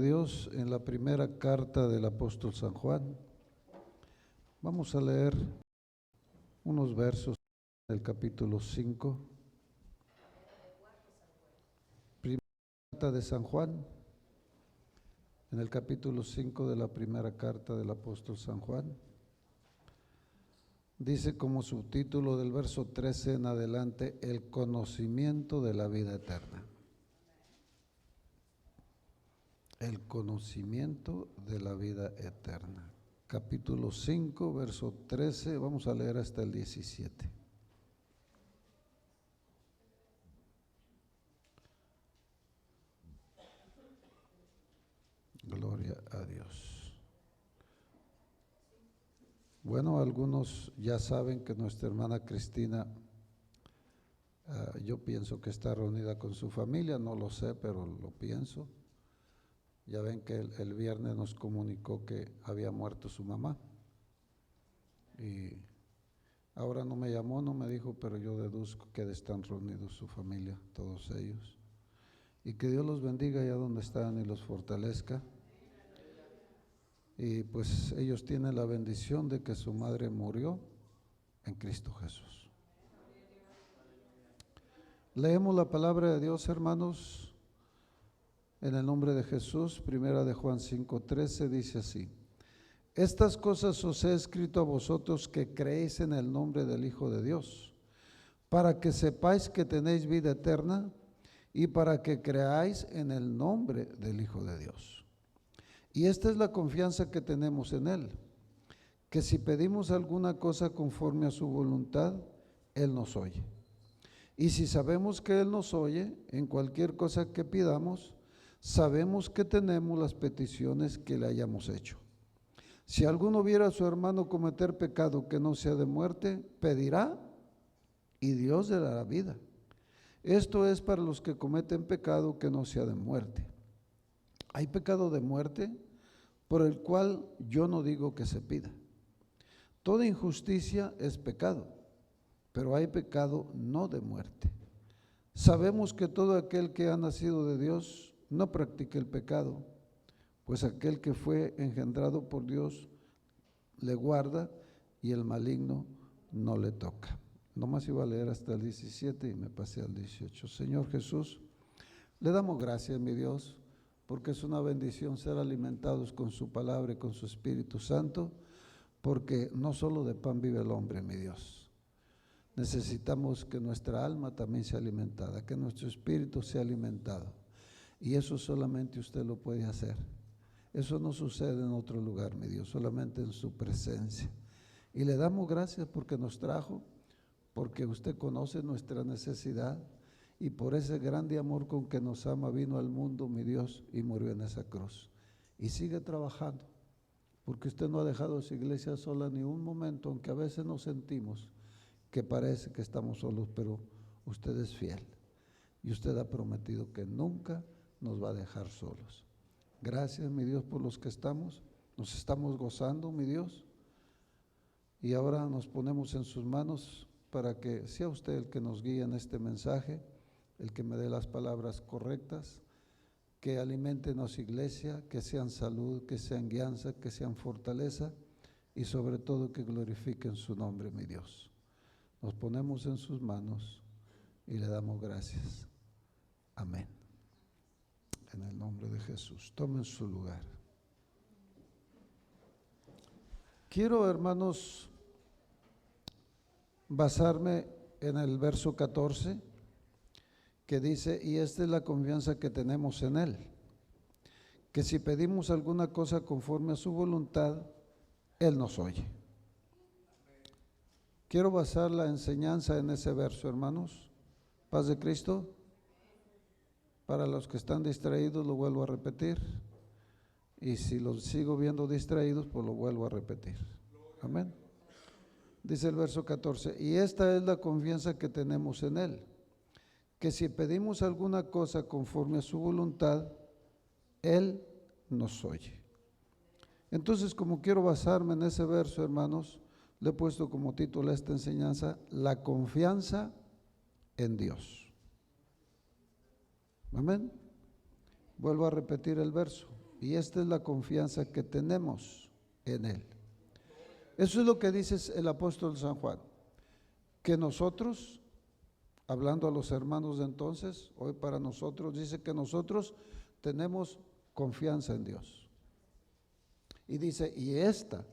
Dios en la primera carta del apóstol San Juan. Vamos a leer unos versos del capítulo 5. Primera carta de San Juan, en el capítulo 5 de la primera carta del apóstol San Juan. Dice como subtítulo del verso 13 en adelante, el conocimiento de la vida eterna. El conocimiento de la vida eterna. Capítulo 5, verso 13, vamos a leer hasta el 17. Gloria a Dios. Bueno, algunos ya saben que nuestra hermana Cristina, yo pienso que está reunida con su familia, no lo sé, pero lo pienso. Ya ven que el viernes nos comunicó que había muerto su mamá y ahora no me llamó, no me dijo, pero yo deduzco que están reunidos su familia, todos ellos. Y que Dios los bendiga allá donde están y los fortalezca. Y pues ellos tienen la bendición de que su madre murió en Cristo Jesús. Leemos la palabra de Dios, hermanos. En el nombre de Jesús, primera de Juan 5:13 dice así: estas cosas os he escrito a vosotros que creéis en el nombre del Hijo de Dios, para que sepáis que tenéis vida eterna y para que creáis en el nombre del Hijo de Dios. Y esta es la confianza que tenemos en Él, que si pedimos alguna cosa conforme a su voluntad, Él nos oye. Y si sabemos que Él nos oye en cualquier cosa que pidamos, sabemos que tenemos las peticiones que le hayamos hecho. Si alguno viera a su hermano cometer pecado que no sea de muerte, pedirá y Dios le dará vida. Esto es para los que cometen pecado que no sea de muerte. Hay pecado de muerte por el cual yo no digo que se pida. Toda injusticia es pecado, pero hay pecado no de muerte. Sabemos que todo aquel que ha nacido de Dios no practica el pecado, pues aquel que fue engendrado por Dios le guarda y el maligno no le toca. Nomás iba a leer hasta el 17 y me pasé al 18. Señor Jesús, le damos gracias, mi Dios, porque es una bendición ser alimentados con su palabra y con su Espíritu Santo, porque no solo de pan vive el hombre, mi Dios. Necesitamos que nuestra alma también sea alimentada, que nuestro espíritu sea alimentado. Y eso solamente usted lo puede hacer. Eso no sucede en otro lugar, mi Dios, solamente en su presencia. Y le damos gracias porque nos trajo, porque usted conoce nuestra necesidad y por ese grande amor con que nos ama vino al mundo, mi Dios, y murió en esa cruz. Y sigue trabajando, porque usted no ha dejado su iglesia sola ni un momento, aunque a veces nos sentimos que parece que estamos solos, pero usted es fiel y usted ha prometido que nunca nos va a dejar solos. Gracias, mi Dios, por los que nos estamos gozando, mi Dios, y ahora nos ponemos en sus manos para que sea usted el que nos guíe en este mensaje, el que me dé las palabras correctas, que alimenten a su iglesia, que sean salud, que sean guianza, que sean fortaleza y sobre todo que glorifiquen su nombre, mi Dios. Nos ponemos en sus manos y le damos gracias. Amén. En el nombre de Jesús, tomen su lugar. Quiero, hermanos, basarme en el verso 14 que dice, y esta es la confianza que tenemos en Él, que si pedimos alguna cosa conforme a su voluntad, Él nos oye. Quiero basar la enseñanza en ese verso, hermanos. Paz de Cristo. Para los que están distraídos lo vuelvo a repetir, y si los sigo viendo distraídos, pues lo vuelvo a repetir. Amén. Dice el verso 14, y esta es la confianza que tenemos en Él, que si pedimos alguna cosa conforme a su voluntad, Él nos oye. Entonces, como quiero basarme en ese verso, hermanos, le he puesto como título a esta enseñanza, la confianza en Dios. Amén. Vuelvo a repetir el verso. y esta es la confianza que tenemos en Él. Eso es lo que dice el apóstol San Juan, que nosotros, hablando a los hermanos de entonces, hoy para nosotros, dice que nosotros tenemos confianza en Dios. Y dice, y esta,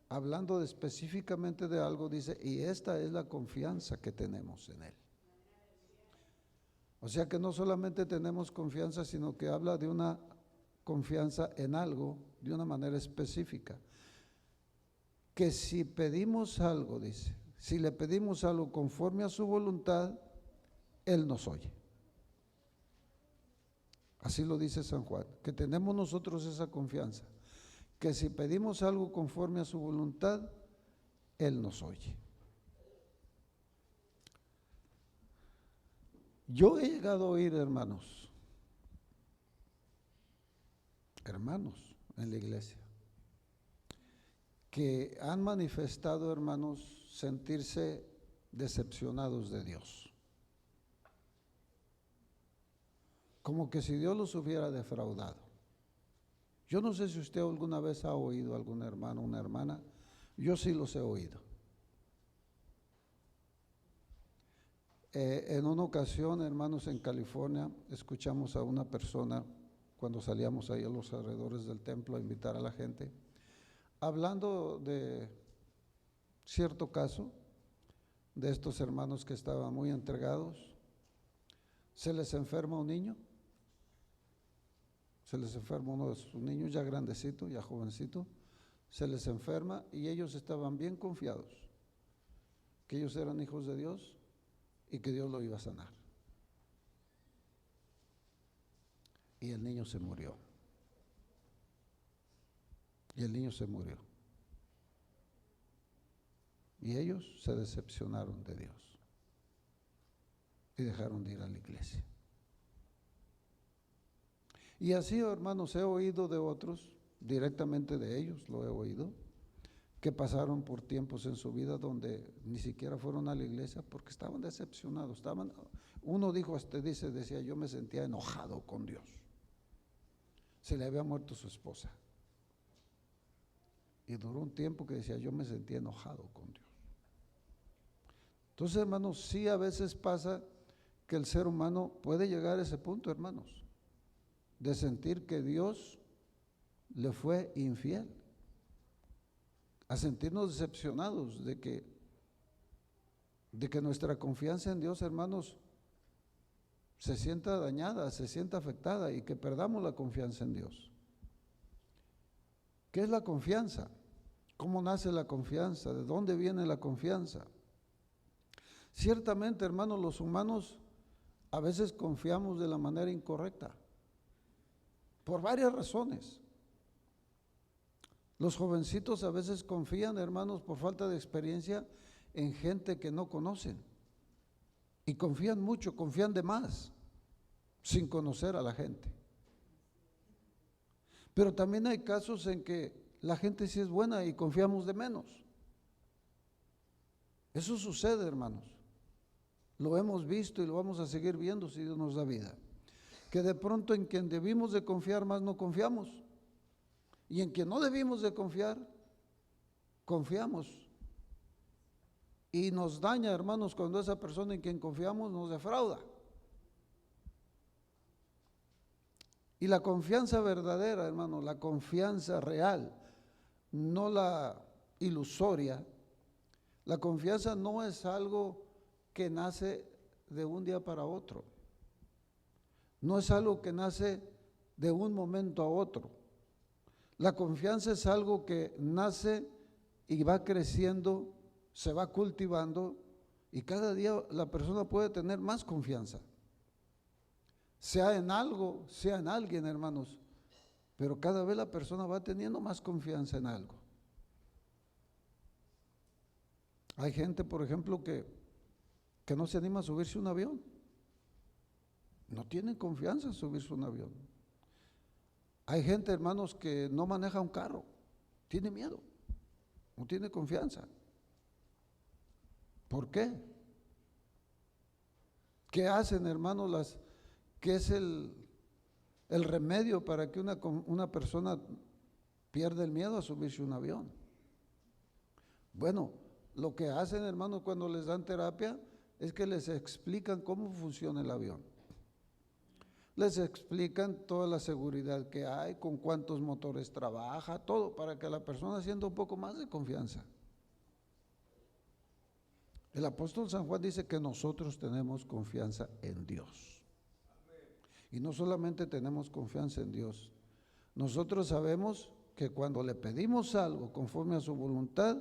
hablando específicamente de algo, dice, y esta es la confianza que tenemos en Él. O sea que no solamente tenemos confianza, sino que habla de una confianza en algo de una manera específica. Que si pedimos algo, dice, si le pedimos algo conforme a su voluntad, Él nos oye. Así lo dice San Juan, que tenemos nosotros esa confianza, que si pedimos algo conforme a su voluntad, Él nos oye. Yo he llegado a oír, hermanos en la iglesia, que han manifestado, hermanos, sentirse decepcionados de Dios. Como que si Dios los hubiera defraudado. Yo no sé si usted alguna vez ha oído a algún hermano, una hermana, yo sí los he oído. En una ocasión, hermanos, en California, escuchamos a una persona, cuando salíamos ahí a los alrededores del templo a invitar a la gente, hablando de cierto caso, de estos hermanos que estaban muy entregados. Se les enferma un niño, se les enferma uno de sus niños, ya grandecito, ya jovencito, se les enferma y ellos estaban bien confiados, que ellos eran hijos de Dios y que Dios lo iba a sanar. Y el niño se murió. Y el niño se murió. Y ellos se decepcionaron de Dios y dejaron de ir a la iglesia. Y así, hermanos, he oído de otros, directamente de ellos lo he oído, que pasaron por tiempos en su vida donde ni siquiera fueron a la iglesia porque estaban decepcionados. Uno dijo, decía, yo me sentía enojado con Dios. Se le había muerto su esposa. Y duró un tiempo que decía, yo me sentía enojado con Dios. Entonces, hermanos, sí a veces pasa que el ser humano puede llegar a ese punto, hermanos, de sentir que Dios le fue infiel, a sentirnos decepcionados de que nuestra confianza en Dios, hermanos, se sienta dañada, se sienta afectada y que perdamos la confianza en Dios. ¿Qué es la confianza? ¿Cómo nace la confianza? ¿De dónde viene la confianza? Ciertamente, hermanos, los humanos a veces confiamos de la manera incorrecta, por varias razones. Los jovencitos a veces confían, hermanos, por falta de experiencia en gente que no conocen. Y confían mucho, confían de más, sin conocer a la gente. Pero también hay casos en que la gente sí es buena y confiamos de menos. Eso sucede, hermanos. Lo hemos visto y lo vamos a seguir viendo si Dios nos da vida. Que de pronto en quien debimos de confiar más no confiamos. Y en quien no debimos de confiar, confiamos. Y nos daña, hermanos, cuando esa persona en quien confiamos nos defrauda. Y la confianza verdadera, hermano, la confianza real, no la ilusoria, la confianza no es algo que nace de un día para otro. No es algo que nace de un momento a otro. La confianza es algo que nace y va creciendo, se va cultivando y cada día la persona puede tener más confianza. Sea en algo, sea en alguien, hermanos, pero cada vez la persona va teniendo más confianza en algo. Hay gente, por ejemplo, que no se anima a subirse a un avión. No tienen confianza en subirse a un avión. Hay gente, hermanos, que no maneja un carro, tiene miedo, no tiene confianza. ¿Por qué? ¿Qué hacen, hermanos? ¿Qué es el remedio para que una persona pierda el miedo a subirse a un avión. Bueno, lo que hacen, hermanos, cuando les dan terapia es que les explican cómo funciona el avión. Les explican toda la seguridad que hay, con cuántos motores trabaja, todo, para que la persona sienta un poco más de confianza. El apóstol San Juan dice que nosotros tenemos confianza en Dios. Y no solamente tenemos confianza en Dios, nosotros sabemos que cuando le pedimos algo conforme a su voluntad,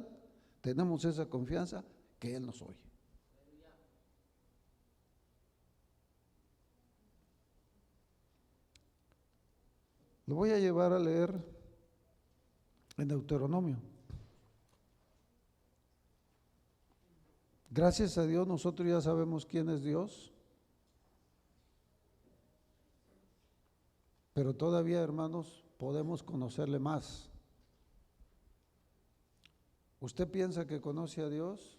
tenemos esa confianza que Él nos oye. Lo voy a llevar a leer en Deuteronomio. Gracias a Dios nosotros ya sabemos quién es Dios, pero todavía, hermanos, podemos conocerle más. ¿Usted piensa que conoce a Dios?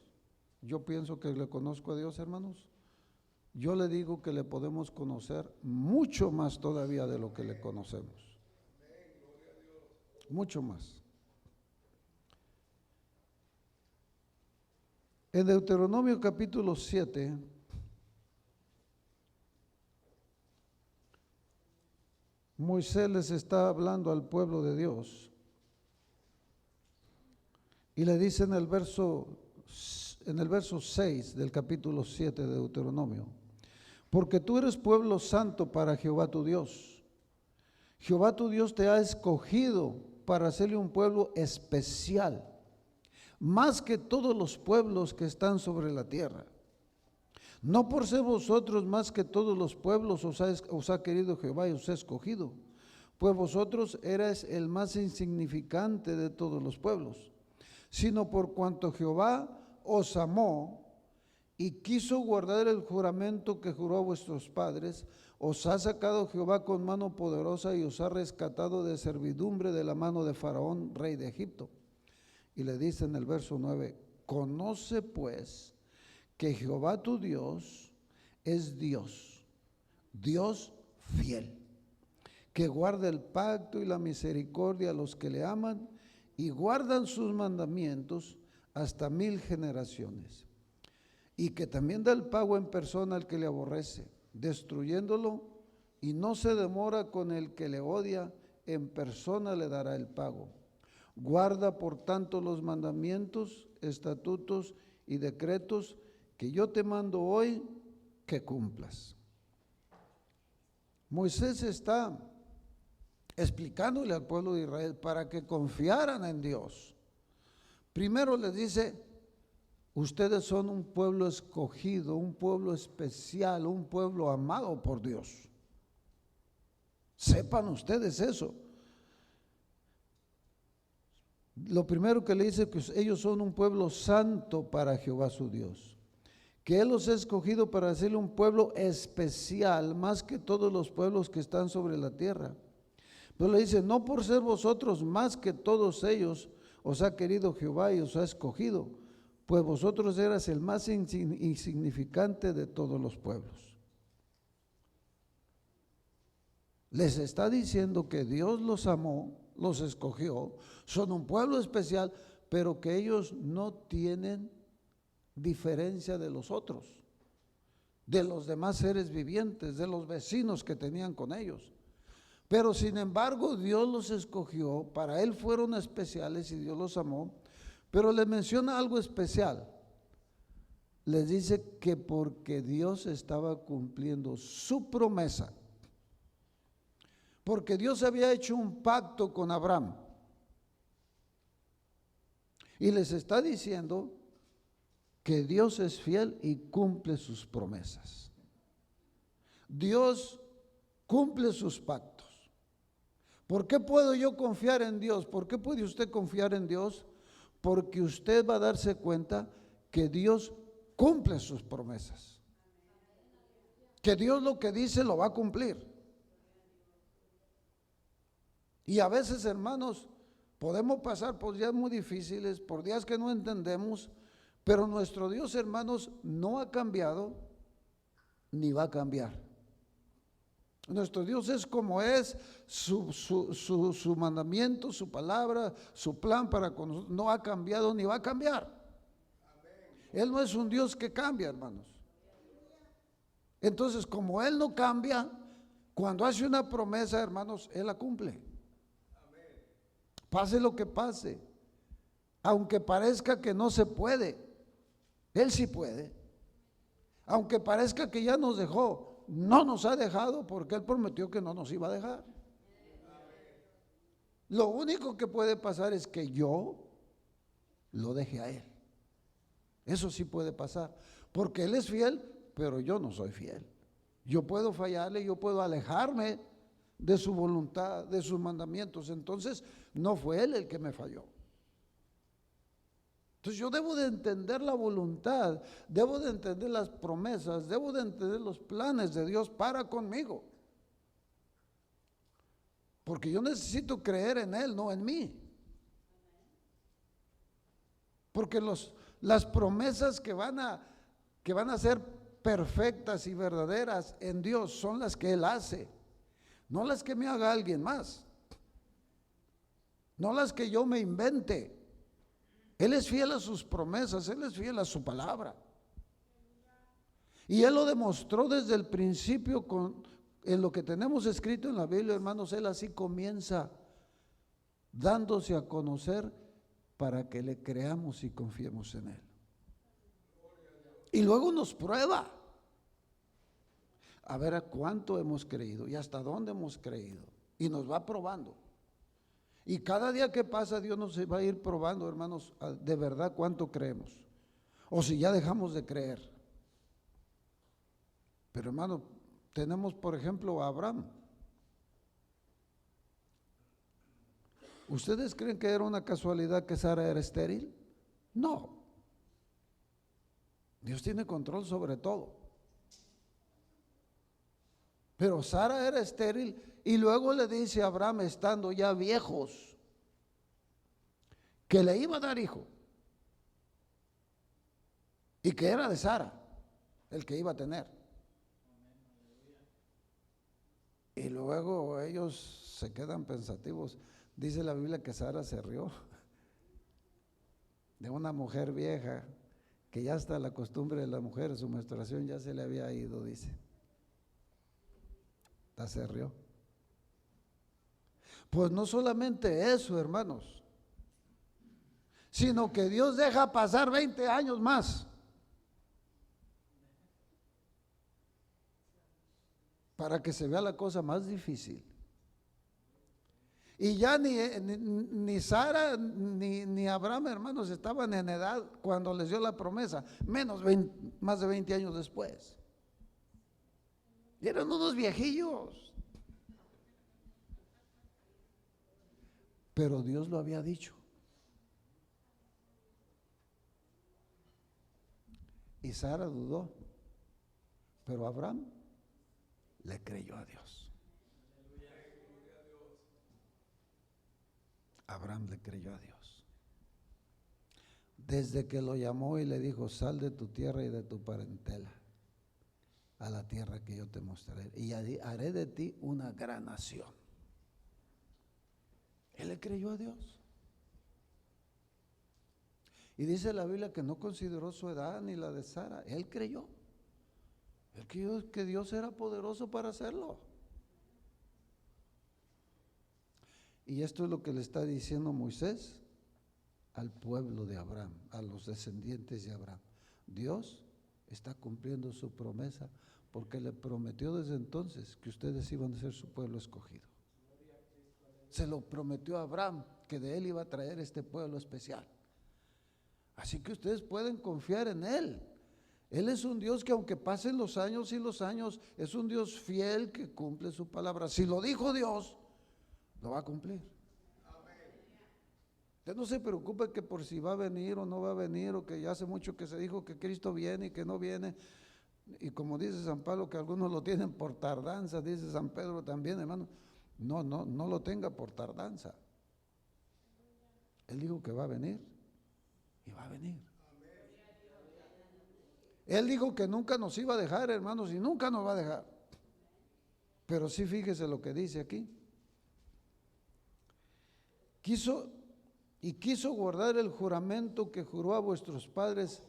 Yo pienso que le conozco a Dios, hermanos. Yo le digo que le podemos conocer mucho más todavía de lo que le conocemos. Mucho más. En Deuteronomio capítulo 7, Moisés les está hablando al pueblo de Dios y le dice en el verso 6 del capítulo 7 de Deuteronomio: porque tú eres pueblo santo para Jehová tu Dios. Jehová tu Dios te ha escogido para hacerle un pueblo especial, más que todos los pueblos que están sobre la tierra. No por ser vosotros más que todos los pueblos os ha querido Jehová y os ha escogido, pues vosotros erais el más insignificante de todos los pueblos, sino por cuanto Jehová os amó y quiso guardar el juramento que juró a vuestros padres, os ha sacado Jehová con mano poderosa y os ha rescatado de servidumbre de la mano de Faraón, rey de Egipto. Y le dice en el verso 9: conoce pues que Jehová tu Dios es Dios, Dios fiel, que guarda el pacto y la misericordia a los que le aman y guardan sus mandamientos hasta 1000 generaciones, y que también da el pago en persona al que le aborrece, destruyéndolo, y no se demora con el que le odia, en persona le dará el pago. Guarda por tanto los mandamientos, estatutos y decretos que yo te mando hoy, que cumplas. Moisés está explicándole al pueblo de Israel para que confiaran en Dios. Primero les dice: ustedes son un pueblo escogido, un pueblo especial, un pueblo amado por Dios. Sepan ustedes eso. Lo primero que le dice que ellos son un pueblo santo para Jehová su Dios, que Él los ha escogido para hacerle un pueblo especial, más que todos los pueblos que están sobre la tierra. Pero le dice: no por ser vosotros más que todos ellos os ha querido Jehová y os ha escogido, pues vosotros eras el más insignificante de todos los pueblos. Les está diciendo que Dios los amó, los escogió, son un pueblo especial, pero que ellos no tienen diferencia de los otros, de los demás seres vivientes, de los vecinos que tenían con ellos. Pero sin embargo Dios los escogió, para Él fueron especiales y Dios los amó. Pero les menciona algo especial. Les dice que porque Dios estaba cumpliendo su promesa, porque Dios había hecho un pacto con Abraham, y les está diciendo que Dios es fiel y cumple sus promesas. Dios cumple sus pactos. ¿Por qué puedo yo confiar en Dios? ¿Por qué puede usted confiar en Dios? Porque usted va a darse cuenta que Dios cumple sus promesas, que Dios lo que dice lo va a cumplir. Y a veces, hermanos, podemos pasar por días muy difíciles, por días que no entendemos, pero nuestro Dios, hermanos, no ha cambiado ni va a cambiar. Nuestro Dios es como es, su mandamiento, su palabra, su plan para con nosotros no ha cambiado ni va a cambiar. Él no es un Dios que cambia, hermanos. Entonces, como Él no cambia, cuando hace una promesa, hermanos, Él la cumple. Pase lo que pase, aunque parezca que no se puede, Él sí puede. Aunque parezca que ya nos dejó, no nos ha dejado porque Él prometió que no nos iba a dejar. Lo único que puede pasar es que yo lo deje a Él. Eso sí puede pasar, porque Él es fiel, pero yo no soy fiel. Yo puedo fallarle, yo puedo alejarme de su voluntad, de sus mandamientos. Entonces, no fue Él el que me falló. Entonces yo debo de entender la voluntad, debo de entender las promesas, debo de entender los planes de Dios para conmigo. Porque yo necesito creer en Él, no en mí. Porque las promesas que van a ser perfectas y verdaderas en Dios son las que Él hace, no las que me haga alguien más, no las que yo me invente. Él es fiel a sus promesas, Él es fiel a su palabra. Y Él lo demostró desde el principio en lo que tenemos escrito en la Biblia, hermanos. Él así comienza dándose a conocer para que le creamos y confiemos en Él. Y luego nos prueba a ver a cuánto hemos creído y hasta dónde hemos creído. Y nos va probando. Y cada día que pasa Dios nos va a ir probando, hermanos, de verdad cuánto creemos. O si ya dejamos de creer. Pero hermano, tenemos por ejemplo a Abraham. ¿Ustedes creen que era una casualidad que Sara era estéril? No. Dios tiene control sobre todo. Pero Sara era estéril y luego le dice a Abraham, estando ya viejos, que le iba a dar hijo y que era de Sara el que iba a tener. Y luego ellos se quedan pensativos. Dice la Biblia que Sara se rió de una mujer vieja que ya hasta la costumbre de la mujer, su menstruación ya se le había ido, dice. Se rió. Pues no solamente eso, hermanos, sino que Dios deja pasar 20 años más para que se vea la cosa más difícil. Y ya ni Sara ni Abraham, hermanos, estaban en edad cuando les dio la promesa, más de 20 años después. Y eran unos viejillos. Pero Dios lo había dicho. Y Sara dudó, pero Abraham le creyó a Dios. Abraham le creyó a Dios. Desde que lo llamó y le dijo, sal de tu tierra y de tu parentela a la tierra que yo te mostraré, y haré de ti una gran nación. Él le creyó a Dios. Y dice la Biblia que no consideró su edad ni la de Sara. Él creyó. Él creyó que Dios era poderoso para hacerlo. Y esto es lo que le está diciendo Moisés al pueblo de Abraham, a los descendientes de Abraham. Dios está cumpliendo su promesa porque le prometió desde entonces que ustedes iban a ser su pueblo escogido. Se lo prometió a Abraham que de él iba a traer este pueblo especial. Así que ustedes pueden confiar en Él. Él es un Dios que aunque pasen los años y los años, es un Dios fiel que cumple su palabra. Si lo dijo Dios, lo va a cumplir. Usted no se preocupe que por si va a venir o no va a venir, o que ya hace mucho que se dijo que Cristo viene y que no viene. Y como dice San Pablo, que algunos lo tienen por tardanza, dice San Pedro también, hermano. No lo tenga por tardanza. Él dijo que va a venir y va a venir. Él dijo que nunca nos iba a dejar, hermanos, y nunca nos va a dejar. Pero sí, fíjese lo que dice aquí. Quiso guardar el juramento que juró a vuestros padres,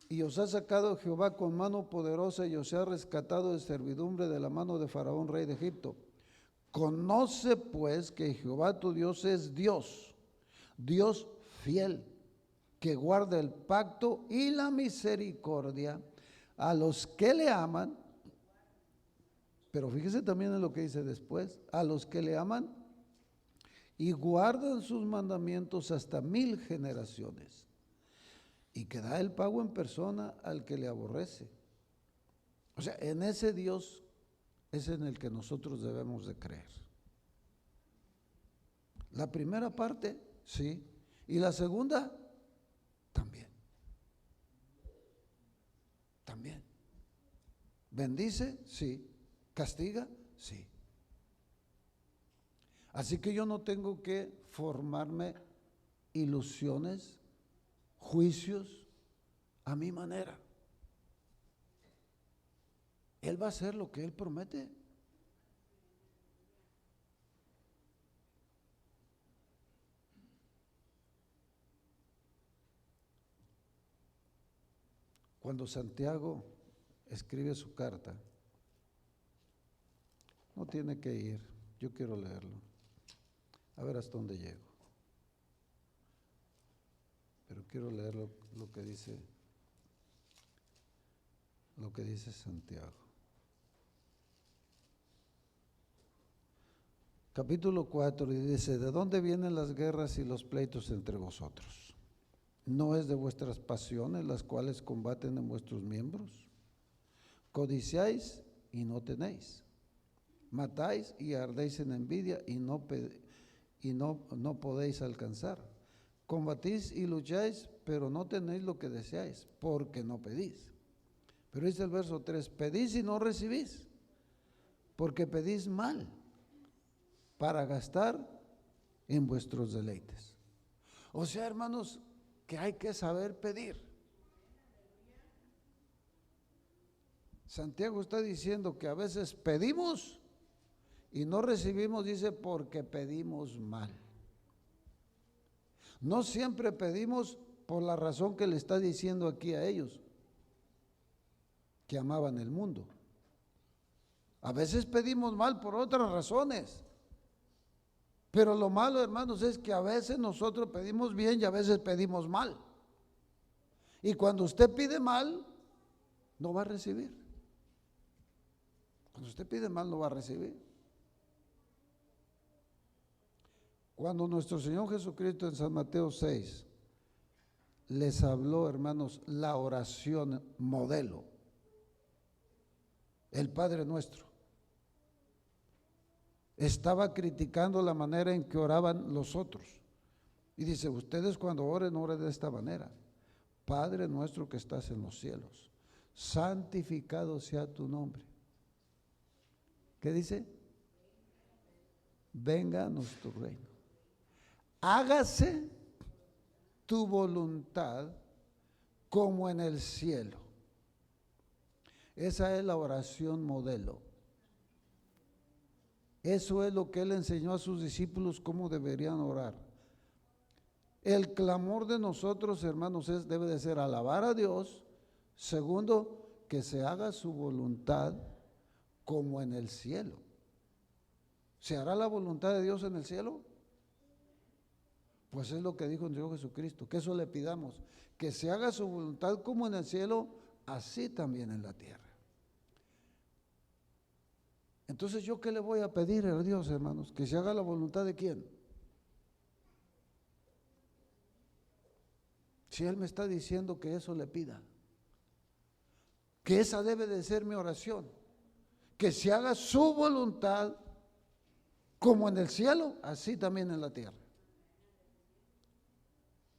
y os ha sacado Jehová con mano poderosa y os ha rescatado de servidumbre de la mano de Faraón, rey de Egipto. Conoce pues que Jehová tu Dios es Dios, Dios fiel, que guarda el pacto y la misericordia a los que le aman. Pero fíjese también en lo que dice después: a los que le aman y guardan sus mandamientos hasta 1000 generaciones, y que da el pago en persona al que le aborrece. O sea, en ese Dios es en el que nosotros debemos de creer. La primera parte, sí, y la segunda, también. También. ¿Bendice? Sí. ¿Castiga? Sí. Así que yo no tengo que formarme ilusiones, juicios a mi manera. Él va a hacer lo que Él promete. Cuando Santiago escribe su carta, no tiene que ir, yo quiero leerlo, a ver hasta dónde llego, pero quiero leer lo que dice Santiago. Capítulo 4, y dice: ¿de dónde vienen las guerras y los pleitos entre vosotros? ¿No es de vuestras pasiones las cuales combaten en vuestros miembros? Codiciáis y no tenéis, matáis y ardéis en envidia y no podéis alcanzar. Combatís y lucháis, pero no tenéis lo que deseáis, porque no pedís. Pero dice el verso 3: pedís y no recibís, porque pedís mal, para gastar en vuestros deleites. O sea, hermanos, que hay que saber pedir. Santiago está diciendo que a veces pedimos y no recibimos, dice, porque pedimos mal. No siempre pedimos por la razón que le está diciendo aquí a ellos, que amaban el mundo. A veces pedimos mal por otras razones. Pero lo malo, hermanos, es que a veces nosotros pedimos bien y a veces pedimos mal. Y cuando usted pide mal, no va a recibir. Cuando usted pide mal, no va a recibir. Cuando nuestro Señor Jesucristo en San Mateo 6 les habló, hermanos, la oración modelo, el Padre Nuestro, estaba criticando la manera en que oraban los otros. Y dice: ustedes cuando oren de esta manera: Padre nuestro que estás en los cielos, santificado sea tu nombre. ¿Qué dice? Vénganos tu reino. Hágase tu voluntad como en el cielo. Esa es la oración modelo. Eso es lo que Él enseñó a sus discípulos cómo deberían orar. El clamor de nosotros, hermanos, debe de ser alabar a Dios. Segundo, que se haga su voluntad como en el cielo. ¿Se hará la voluntad de Dios en el cielo? Pues es lo que dijo el Señor Jesucristo, que eso le pidamos, que se haga su voluntad como en el cielo, así también en la tierra. Entonces, ¿yo qué le voy a pedir a Dios, hermanos? Que se haga la voluntad de ¿quién? Si Él me está diciendo que eso le pida, que esa debe de ser mi oración, que se haga su voluntad como en el cielo, así también en la tierra.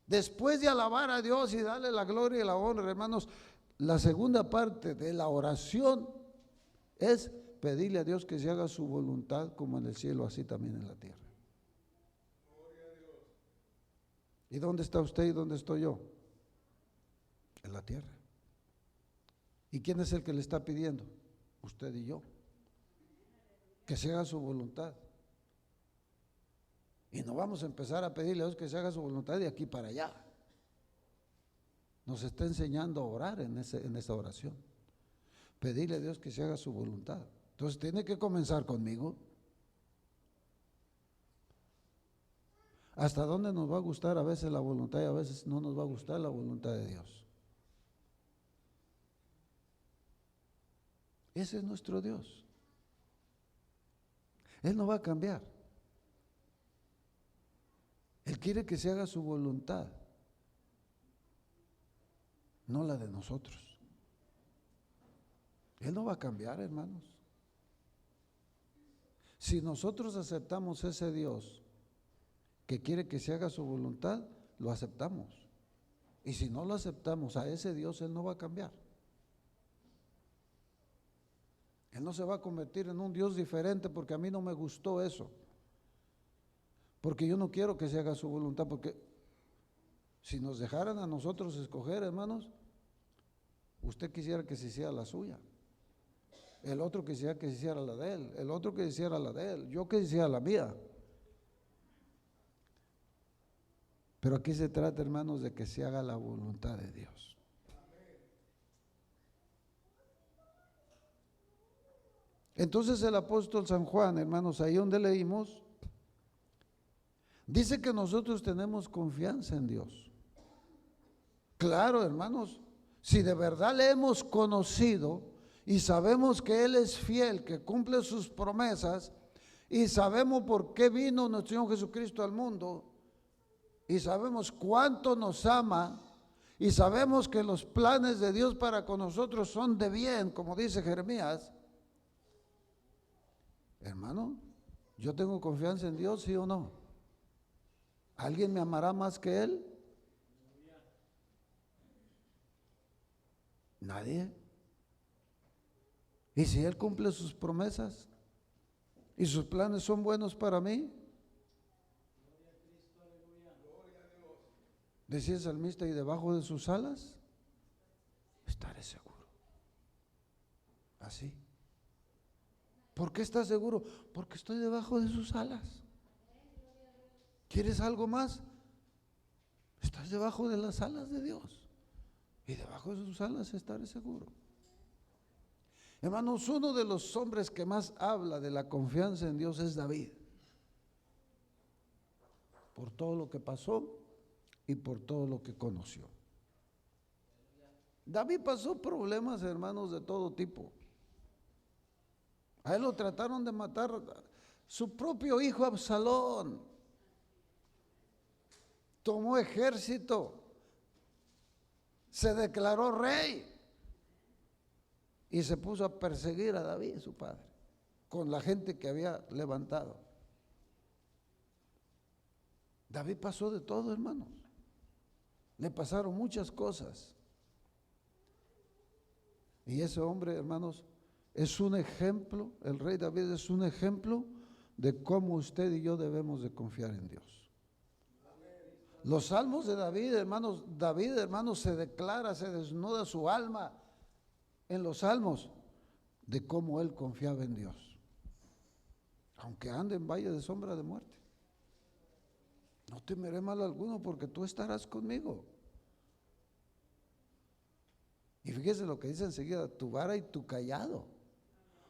Después de alabar a Dios y darle la gloria y la honra, hermanos, la segunda parte de la oración es pedirle a Dios que se haga su voluntad como en el cielo, así también en la tierra. ¿Y dónde está usted y dónde estoy yo? En la tierra. ¿Y quién es el que le está pidiendo? Usted y yo. que se haga su voluntad. Y no vamos a empezar a pedirle a Dios que se haga su voluntad de aquí para allá. Nos está enseñando a orar en esa oración. Pedirle a Dios que se haga su voluntad. Entonces tiene que comenzar conmigo. ¿Hasta dónde nos va a gustar a veces la voluntad y a veces no nos va a gustar la voluntad de Dios? Ese es nuestro Dios. Él no va a cambiar. Él quiere que se haga su voluntad, no la de nosotros. Él no va a cambiar, hermanos. Si nosotros aceptamos ese Dios que quiere que se haga su voluntad, lo aceptamos. Y si no lo aceptamos a ese Dios, Él no va a cambiar. Él no se va a convertir en un Dios diferente porque a mí no me gustó eso. Porque yo no quiero que se haga su voluntad, porque si nos dejaran a nosotros escoger, hermanos, usted quisiera que se hiciera la suya. El otro quisiera que se hiciera la de él, el otro que hiciera la de él, yo que hiciera la mía. Pero aquí se trata, hermanos, de que se haga la voluntad de Dios. Entonces el apóstol San Juan, hermanos, ahí donde leímos, dice que nosotros tenemos confianza en Dios. Claro, hermanos, si de verdad le hemos conocido y sabemos que Él es fiel, que cumple sus promesas, y sabemos por qué vino nuestro Señor Jesucristo al mundo, y sabemos cuánto nos ama, y sabemos que los planes de Dios para con nosotros son de bien, como dice Jeremías. Hermano, yo tengo confianza en Dios, ¿sí o no? ¿Alguien me amará más que Él? Nadie. Y si Él cumple sus promesas y sus planes son buenos para mí, decía el salmista, y debajo de sus alas estaré seguro. Así. ¿Por qué estás seguro? Porque estoy debajo de sus alas. ¿Quieres algo más? Estás debajo de las alas de Dios. Y debajo de sus alas estaré seguro. Hermanos, uno de los hombres que más habla de la confianza en Dios es David. Por todo lo que pasó y por todo lo que conoció. David pasó problemas, hermanos, de todo tipo. A él lo trataron de matar su propio hijo Absalón. Tomó ejército, se declaró rey y se puso a perseguir a David, su padre, con la gente que había levantado. David pasó de todo, hermanos. Le pasaron muchas cosas. Y ese hombre, hermanos, es un ejemplo, el rey David es un ejemplo de cómo usted y yo debemos de confiar en Dios. Los salmos de David, hermanos, se declara, se desnuda su alma en los salmos de cómo él confiaba en Dios. Aunque ande en valle de sombra de muerte, no temeré mal alguno porque tú estarás conmigo. Y fíjese lo que dice enseguida, tu vara y tu cayado.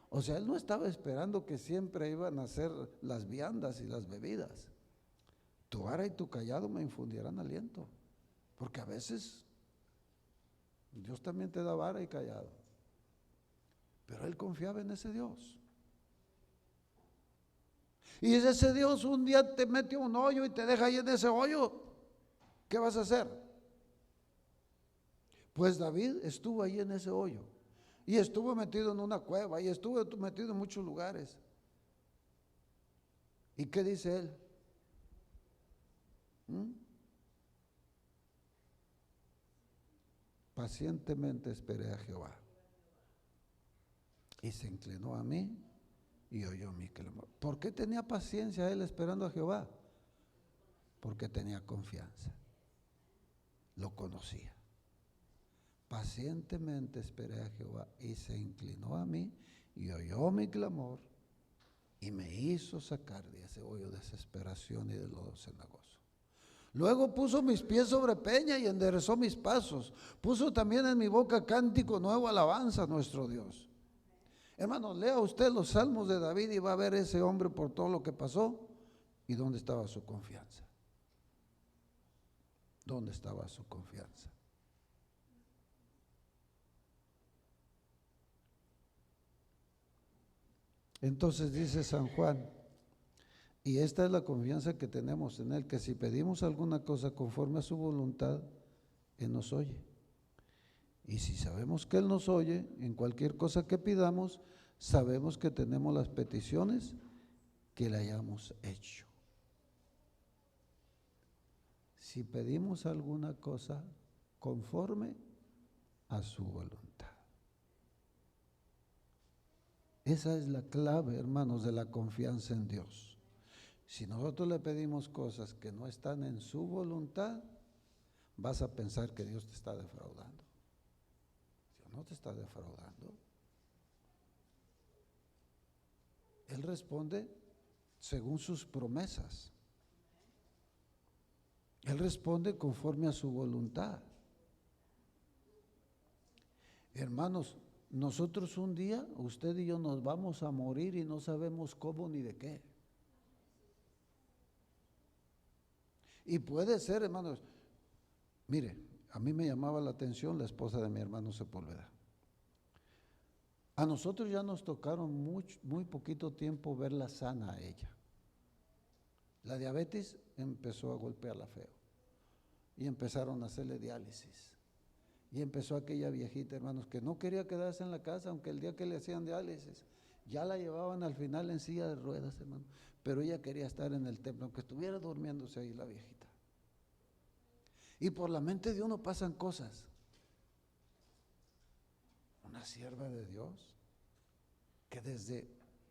O sea, él no estaba esperando que siempre iban a ser las viandas y las bebidas. Tu vara y tu cayado me infundirán aliento. Porque a veces Dios también te da vara y cayado. Pero él confiaba en ese Dios. Y si ese Dios un día te mete un hoyo y te deja ahí en ese hoyo, ¿qué vas a hacer? Pues David estuvo ahí en ese hoyo. Y estuvo metido en una cueva. Y estuvo metido en muchos lugares. ¿Y qué dice él? Pacientemente esperé a Jehová. Y se inclinó a mí y oyó mi clamor. ¿Por qué tenía paciencia él esperando a Jehová? Porque tenía confianza. Lo conocía. Pacientemente esperé a Jehová y se inclinó a mí y oyó mi clamor y me hizo sacar de ese hoyo de desesperación y de lodo cenagoso. Luego puso mis pies sobre peña y enderezó mis pasos. Puso también en mi boca cántico nuevo, alabanza a nuestro Dios. Hermano, lea usted los salmos de David y va a ver ese hombre por todo lo que pasó y dónde estaba su confianza. ¿Dónde estaba su confianza? Entonces dice San Juan, y esta es la confianza que tenemos en Él, que si pedimos alguna cosa conforme a su voluntad, Él nos oye. Y si sabemos que Él nos oye, en cualquier cosa que pidamos, sabemos que tenemos las peticiones que le hayamos hecho. Si pedimos alguna cosa conforme a su voluntad. Esa es la clave, hermanos, de la confianza en Dios. Si nosotros le pedimos cosas que no están en su voluntad, vas a pensar que Dios te está defraudando. Dios no te está defraudando. Él responde según sus promesas. Él responde conforme a su voluntad. Hermanos, nosotros un día, usted y yo nos vamos a morir y no sabemos cómo ni de qué. Y puede ser, hermanos, mire, a mí me llamaba la atención la esposa de mi hermano Sepúlveda. A nosotros ya nos tocaron muy poquito tiempo verla sana a ella. La diabetes empezó a golpearla feo y empezaron a hacerle diálisis. Y empezó aquella viejita, hermanos, que no quería quedarse en la casa, aunque el día que le hacían diálisis, ya la llevaban al final en silla de ruedas, hermano. Pero ella quería estar en el templo, aunque estuviera durmiéndose ahí la viejita. Y por la mente de uno pasan cosas. Una sierva de Dios, que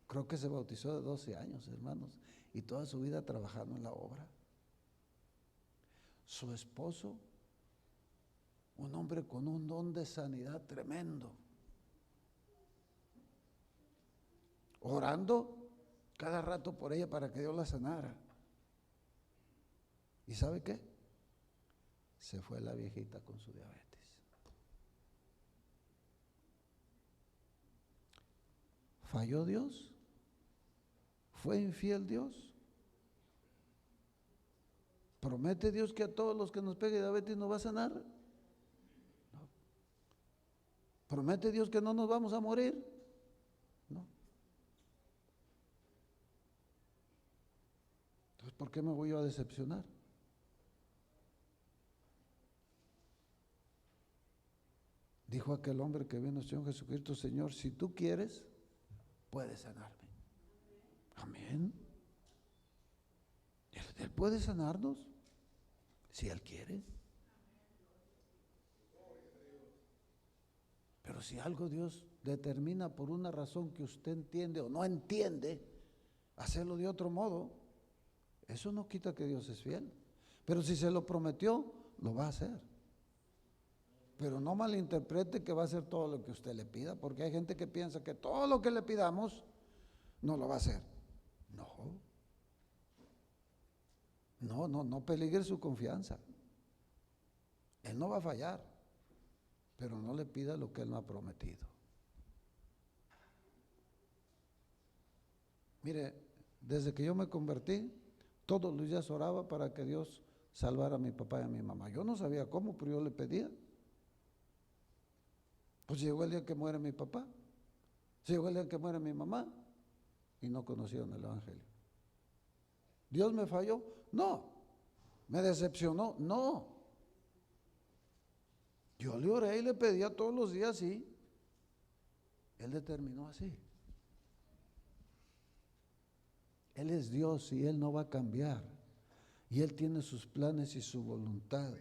creo que se bautizó de 12 años, hermanos, y toda su vida trabajando en la obra. Su esposo, un hombre con un don de sanidad tremendo, orando cada rato por ella para que Dios la sanara. ¿Y sabe qué? Se fue la viejita con su diabetes. ¿Falló Dios? ¿Fue infiel Dios? ¿Promete Dios que a todos los que nos pegue diabetes nos va a sanar? No. ¿Promete Dios que no nos vamos a morir? No. Entonces, ¿por qué me voy yo a decepcionar? Dijo aquel hombre que vino, Señor Jesucristo, Señor, si tú quieres, puedes sanarme. Amén. Él puede sanarnos si Él quiere. Pero si algo Dios determina por una razón que usted entiende o no entiende, hacerlo de otro modo, eso no quita que Dios es fiel. Pero si se lo prometió, lo va a hacer. Pero no malinterprete que va a hacer todo lo que usted le pida, porque hay gente que piensa que todo lo que le pidamos no lo va a hacer. No peligre su confianza. Él no va a fallar, pero no le pida lo que Él no ha prometido. Mire, desde que yo me convertí, todos los días oraba para que Dios salvara a mi papá y a mi mamá. Yo no sabía cómo, pero yo le pedía. Pues llegó el día que muere mi papá, llegó el día que muere mi mamá y no conocieron el Evangelio. ¿Dios me falló? No. ¿Me decepcionó? No. Yo le oré y le pedía todos los días y Él determinó así. Él es Dios y Él no va a cambiar. Y Él tiene sus planes y su voluntad.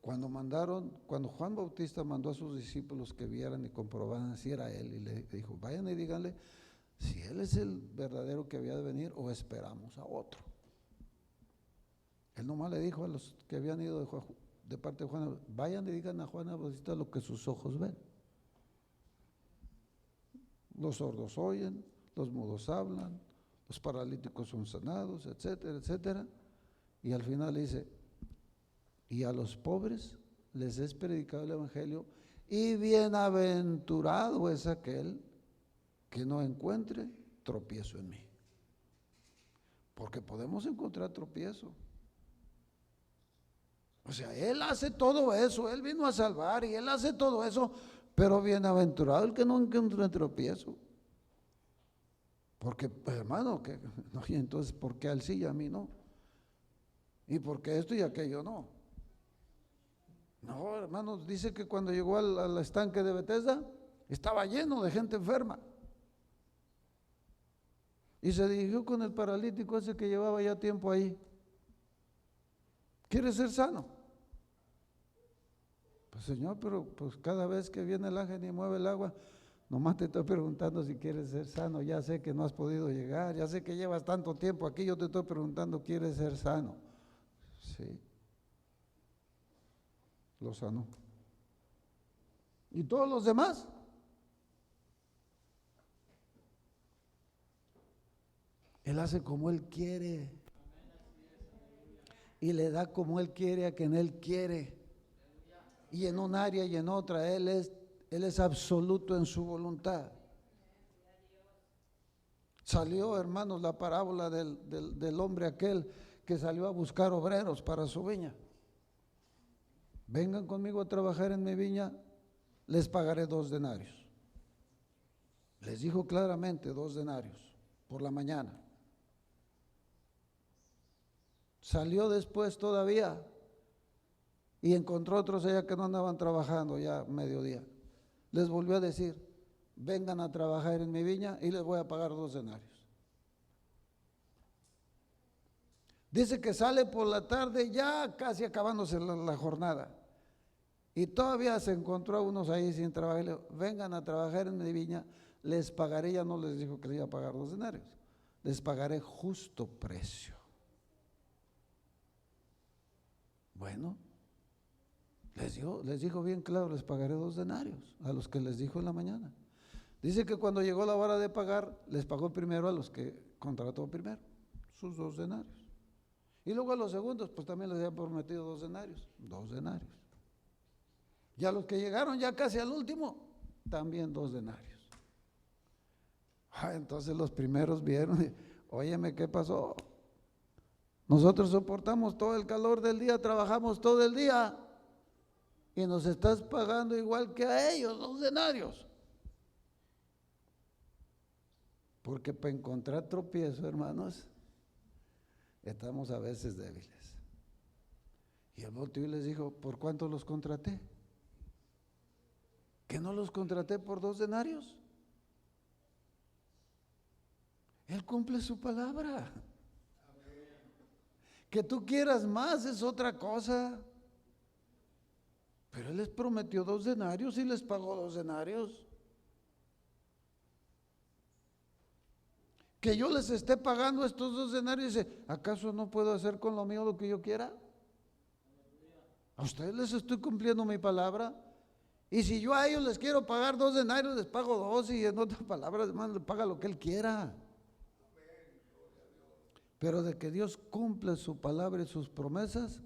Cuando Juan Bautista mandó a sus discípulos que vieran y comprobaran si era Él, y le dijo, vayan y díganle si Él es el verdadero que había de venir o esperamos a otro. Él nomás le dijo a los que habían ido de parte de Juan, vayan y digan a Juan Bautista lo que sus ojos ven. Los sordos oyen, los mudos hablan, los paralíticos son sanados, etcétera, etcétera. Y al final dice, y a los pobres les es predicado el evangelio, y bienaventurado es aquel que no encuentre tropiezo en mí. Porque podemos encontrar tropiezo. O sea, Él hace todo eso, Él vino a salvar y Él hace todo eso, pero bienaventurado el que no encuentre tropiezo. Porque, hermano, que, no, y entonces, ¿por qué a él sí y a mí no? ¿Y por qué esto y aquello no? No, hermanos, dice que cuando llegó al estanque de Betesda, estaba lleno de gente enferma. Y se dirigió con el paralítico ese que llevaba ya tiempo ahí. ¿Quiere ser sano? Pues Señor, pero pues cada vez que viene el ángel y mueve el agua, nomás te estoy preguntando si quieres ser sano. Ya sé que no has podido llegar, ya sé que llevas tanto tiempo aquí, yo te estoy preguntando, ¿quieres ser sano? Sí. Lo sanó. ¿Y todos los demás? Él hace como Él quiere. Y le da como Él quiere a quien Él quiere. Y en un área y en otra, Él es absoluto en su voluntad. Salió, hermanos, la parábola del hombre aquel que salió a buscar obreros para su viña. Vengan conmigo a trabajar en mi viña, les pagaré 2 denarios. Les dijo claramente 2 denarios por la mañana. Salió después todavía y encontró otros allá que no andaban trabajando ya mediodía. Les volvió a decir, vengan a trabajar en mi viña y les voy a pagar 2 denarios. Dice que sale por la tarde ya casi acabándose la jornada. Y todavía se encontró a unos ahí sin trabajar. Le dijo, vengan a trabajar en mi viña, les pagaré, ya no les dijo que les iba a pagar 2 denarios, les pagaré justo precio. Bueno, les dijo bien claro, les pagaré 2 denarios a los que les dijo en la mañana. Dice que cuando llegó la hora de pagar, les pagó primero a los que contrató primero, sus 2 denarios. Y luego a los segundos, pues también les había prometido 2 denarios, 2 denarios. Y a los que llegaron ya casi al último, también 2 denarios. Entonces los primeros vieron, óyeme, ¿qué pasó? Nosotros soportamos todo el calor del día, trabajamos todo el día y nos estás pagando igual que a ellos, 2 denarios. Porque para encontrar tropiezo, hermanos, estamos a veces débiles. Y él volteó y les dijo, ¿por cuánto los contraté? ¿Que no los contraté por 2 denarios? Él cumple su palabra. Que tú quieras más es otra cosa. Pero Él les prometió 2 denarios y les pagó 2 denarios. Que yo les esté pagando estos 2 denarios, dice, ¿acaso no puedo hacer con lo mío lo que yo quiera? A ustedes les estoy cumpliendo mi palabra. Y si yo a ellos les quiero pagar 2 denarios, les pago 2, y en otras palabras, hermano, le paga lo que Él quiera. Pero de que Dios cumple su palabra y sus promesas,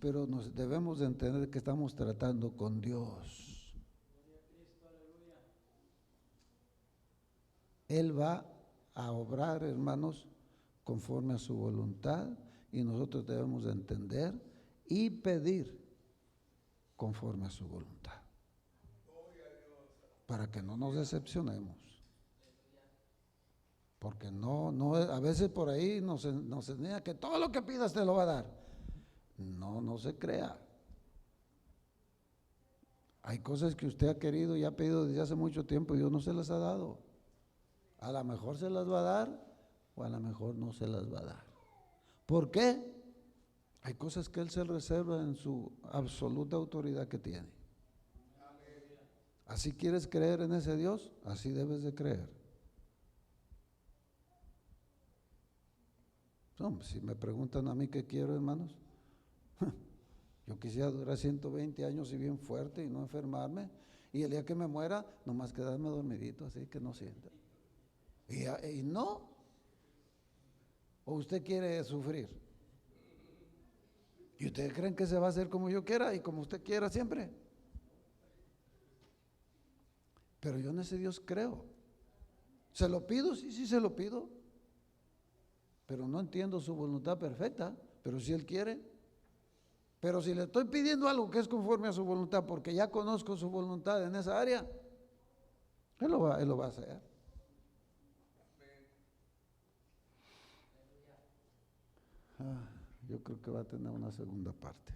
pero nos debemos de entender que estamos tratando con Dios. Él va a obrar, hermanos, conforme a su voluntad, y nosotros debemos de entender y pedir conforme a su voluntad, para que no nos decepcionemos. Porque no, a veces por ahí nos enseña que todo lo que pidas te lo va a dar. No se crea. Hay cosas que usted ha querido y ha pedido desde hace mucho tiempo y Dios no se las ha dado. A lo mejor se las va a dar o a lo mejor no se las va a dar. ¿Por qué? Hay cosas que Él se reserva en su absoluta autoridad que tiene. ¿Así quieres creer en ese Dios? Así debes de creer. No, si me preguntan a mí qué quiero, hermanos, yo quisiera durar 120 años y bien fuerte y no enfermarme, y el día que me muera, nomás quedarme dormidito, así que no sienta. Y no. ¿O usted quiere sufrir? ¿Y ustedes creen que se va a hacer como yo quiera y como usted quiera siempre? Pero yo en ese Dios creo. ¿Se lo pido? Sí, sí se lo pido. Pero no entiendo su voluntad perfecta. Pero si Él quiere. Pero si le estoy pidiendo algo que es conforme a su voluntad, porque ya conozco su voluntad en esa área, Él lo va a hacer. Yo creo que va a tener una segunda parte.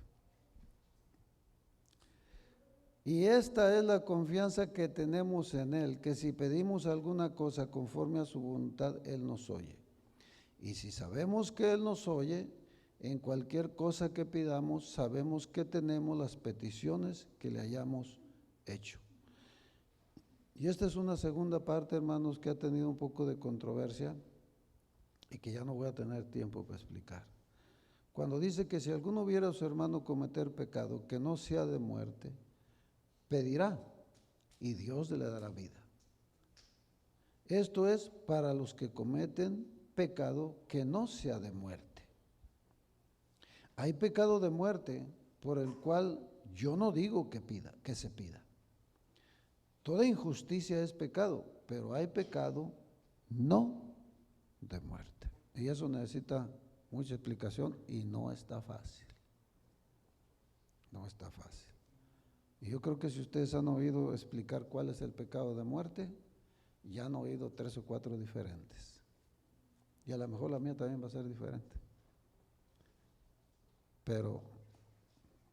Y esta es la confianza que tenemos en Él, que si pedimos alguna cosa conforme a su voluntad, Él nos oye. Y si sabemos que Él nos oye, en cualquier cosa que pidamos, sabemos que tenemos las peticiones que le hayamos hecho. Y esta es una segunda parte, hermanos, que ha tenido un poco de controversia y que ya no voy a tener tiempo para explicar. Cuando dice que si alguno viera a su hermano cometer pecado que no sea de muerte, pedirá y Dios le dará vida. Esto es para los que cometen pecado que no sea de muerte. Hay pecado de muerte por el cual yo no digo que se pida. Toda injusticia es pecado, pero hay pecado no de muerte. Y eso necesita mucha explicación y no está fácil. No está fácil. Y yo creo que si ustedes han oído explicar cuál es el pecado de muerte, ya han oído 3 o 4 diferentes. Y a lo mejor la mía también va a ser diferente. Pero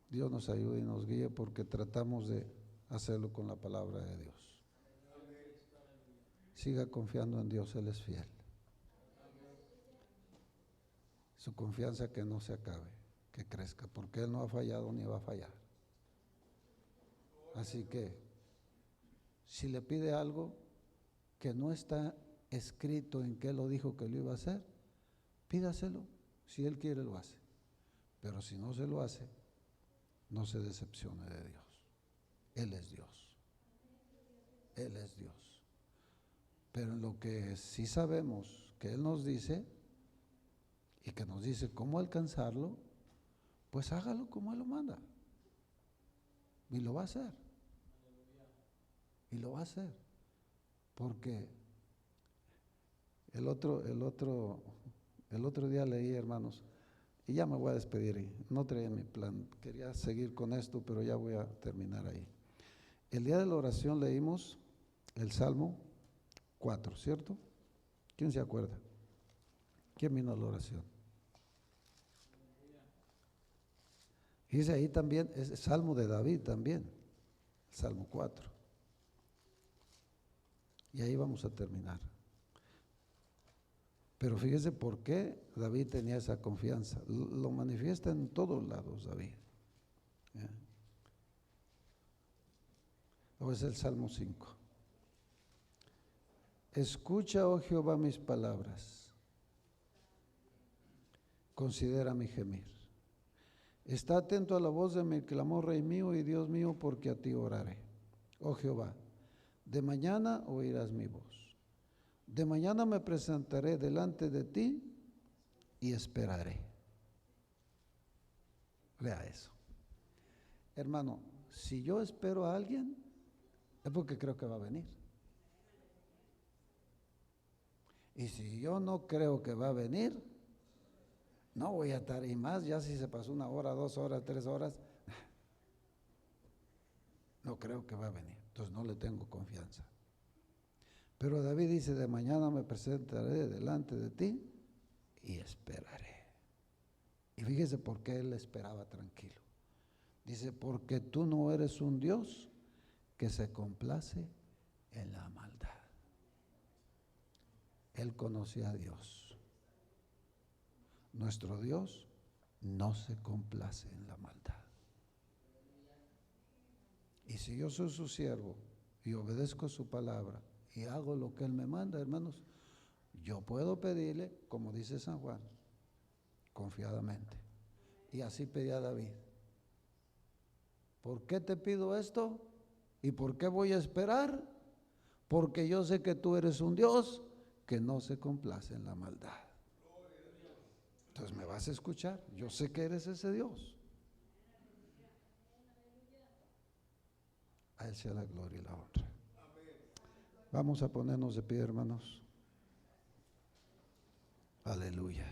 Dios nos ayude y nos guíe porque tratamos de hacerlo con la palabra de Dios. Siga confiando en Dios, Él es fiel. Su confianza que no se acabe, que crezca, porque Él no ha fallado ni va a fallar. Así que, si le pide algo que no está escrito en que Él lo dijo que lo iba a hacer, pídaselo. Si Él quiere, lo hace. Pero si no se lo hace, no se decepcione de Dios. Él es Dios. Él es Dios. Pero en lo que sí sabemos que Él nos dice y que nos dice cómo alcanzarlo, pues hágalo como Él lo manda. Y lo va a hacer. Y lo va a hacer. Porque el otro día leí, hermanos, y ya me voy a despedir. No traía mi plan. Quería seguir con esto, pero ya voy a terminar ahí. El día de la oración leímos el Salmo 4, ¿cierto? ¿Quién se acuerda? ¿Quién vino a la oración? Y dice ahí también, es Salmo de David también, Salmo 4. Y ahí vamos a terminar. Pero fíjese por qué David tenía esa confianza. Lo manifiesta en todos lados David. O es el Salmo 5. Escucha, oh Jehová, mis palabras. Considera mi gemir. Está atento a la voz de mi clamor, Rey mío y Dios mío, porque a ti oraré. Oh Jehová, de mañana oirás mi voz. De mañana me presentaré delante de ti y esperaré. Vea eso. Hermano, si yo espero a alguien, es porque creo que va a venir. Y si yo no creo que va a venir, no voy a estar, y más ya si se pasó 1 hora, 2 horas, 3 horas, no creo que va a venir. Entonces no le tengo confianza. Pero David dice, de mañana me presentaré delante de ti y esperaré. Y fíjese por qué él esperaba tranquilo. Dice, porque tú no eres un Dios que se complace en la maldad. Él conocía a Dios. Nuestro Dios no se complace en la maldad. Y si yo soy su siervo y obedezco su palabra y hago lo que Él me manda, hermanos, yo puedo pedirle, como dice San Juan, confiadamente. Y así pedía David. ¿Por qué te pido esto? ¿Y por qué voy a esperar? Porque yo sé que tú eres un Dios que no se complace en la maldad. Entonces me vas a escuchar. Yo sé que eres ese Dios. A Él sea la gloria y la honra. Vamos a ponernos de pie, hermanos. Aleluya.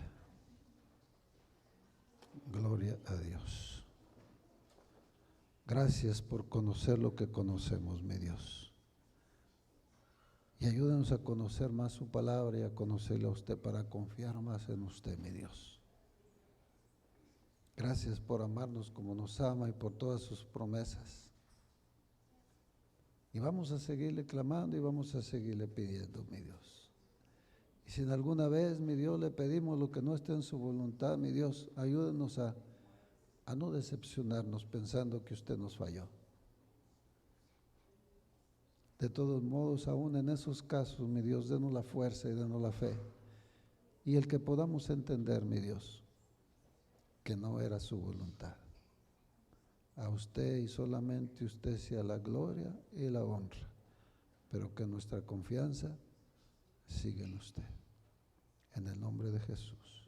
Gloria a Dios. Gracias por conocer lo que conocemos, mi Dios. Y ayúdanos a conocer más su palabra y a conocerle a usted para confiar más en usted, mi Dios. Gracias por amarnos como nos ama y por todas sus promesas. Y vamos a seguirle clamando y vamos a seguirle pidiendo, mi Dios. Y si en alguna vez, mi Dios, le pedimos lo que no esté en su voluntad, mi Dios, ayúdenos a no decepcionarnos pensando que usted nos falló. De todos modos, aún en esos casos, mi Dios, denos la fuerza y denos la fe. Y el que podamos entender, mi Dios, que no era su voluntad. A usted y solamente usted sea la gloria y la honra, pero que nuestra confianza siga en usted. En el nombre de Jesús.